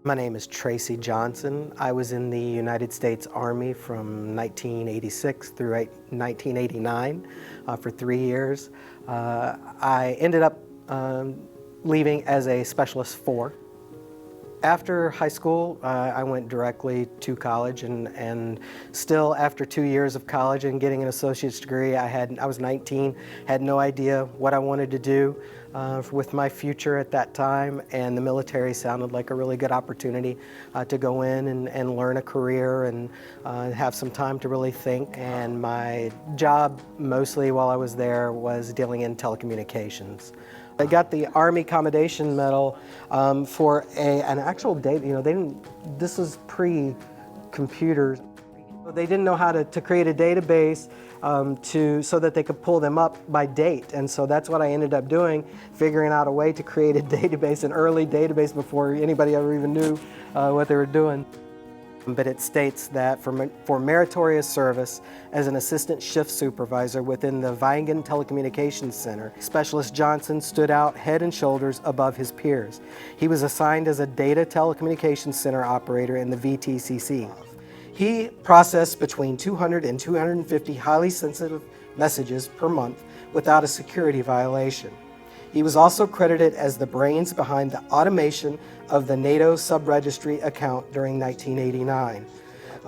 My name is Tracy Johnson. I was in the United States Army from 1986 through 1989 for 3 years. I ended up leaving as a Specialist 4. After high school, I went directly to college, and still after 2 years of college and getting an associate's degree, I was 19, had no idea what I wanted to do with my future at that time, and the military sounded like a really good opportunity to go in and learn a career and have some time to really think. And my job mostly while I was there was dealing in telecommunications. I got the Army Commendation Medal for an actual data. This was pre-computers. They didn't know how to create a database so that they could pull them up by date. And so that's what I ended up doing, figuring out a way to create a database, an early database before anybody ever even knew what they were doing. But it states that for meritorious service as an assistant shift supervisor within the Vigan Telecommunications Center, Specialist Johnson stood out head and shoulders above his peers. He was assigned as a data telecommunications center operator in the VTCC. He processed between 200 and 250 highly sensitive messages per month without a security violation. He was also credited as the brains behind the automation of the NATO sub-registry account during 1989.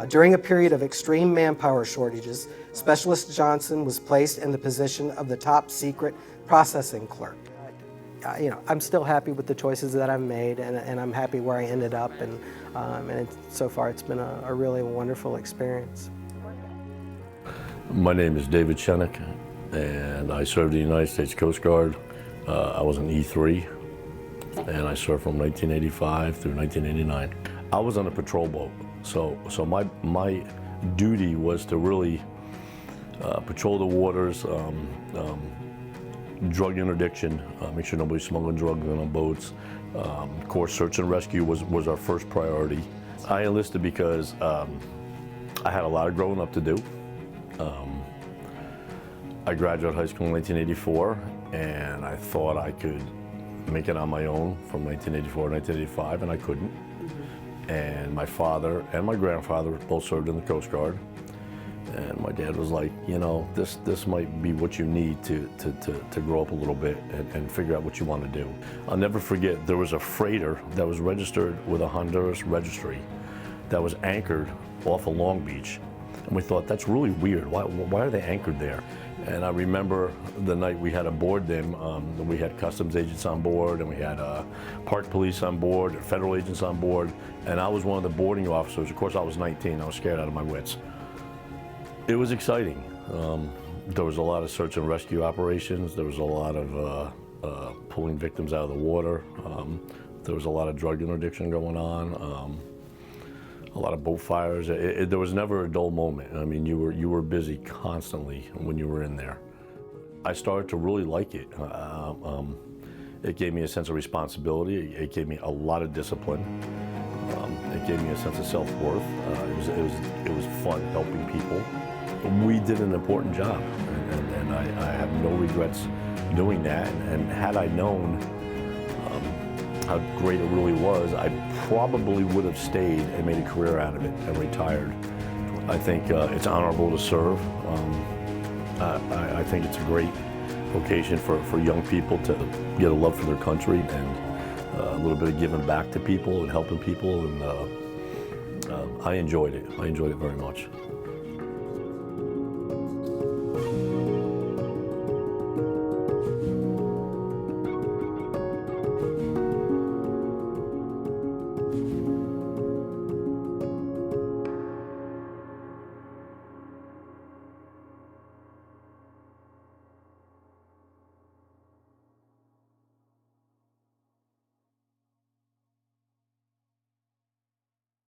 During a period of extreme manpower shortages, Specialist Johnson was placed in the position of the top secret processing clerk. I'm still happy with the choices that I've made, and I'm happy where I ended up, and so far it's been a really wonderful experience. My name is David Shenik, and I served in the United States Coast Guard. I was an E3, and I served from 1985 through 1989. I was on a patrol boat, so my duty was to really patrol the waters, drug interdiction, make sure nobody's smuggling drugs on boats. Of course, search and rescue was our first priority. I enlisted because I had a lot of growing up to do. I graduated high school in 1984, and I thought I could make it on my own from 1984 to 1985, and I couldn't. And my father and my grandfather both served in the Coast Guard. And my dad was like, this might be what you need to grow up a little bit and figure out what you want to do. I'll never forget, there was a freighter that was registered with a Honduras registry that was anchored off of Long Beach. And we thought, that's really weird. Why are they anchored there? And I remember the night we had to board them, we had customs agents on board, and we had park police on board, federal agents on board, and I was one of the boarding officers. Of course, I was 19. I was scared out of my wits. It was exciting. There was a lot of search and rescue operations. There was a lot of pulling victims out of the water. There was a lot of drug interdiction going on. A lot of boat fires. There was never a dull moment. I mean, you were busy constantly when you were in there. I started to really like it. It gave me a sense of responsibility. It gave me a lot of discipline. It gave me a sense of self-worth. It was fun helping people. We did an important job, and I have no regrets doing that. And had I known how great it really was, I probably would have stayed and made a career out of it and retired. I think it's honorable to serve. I think it's a great vocation for young people to get a love for their country and a little bit of giving back to people and helping people, and I enjoyed it. I enjoyed it very much.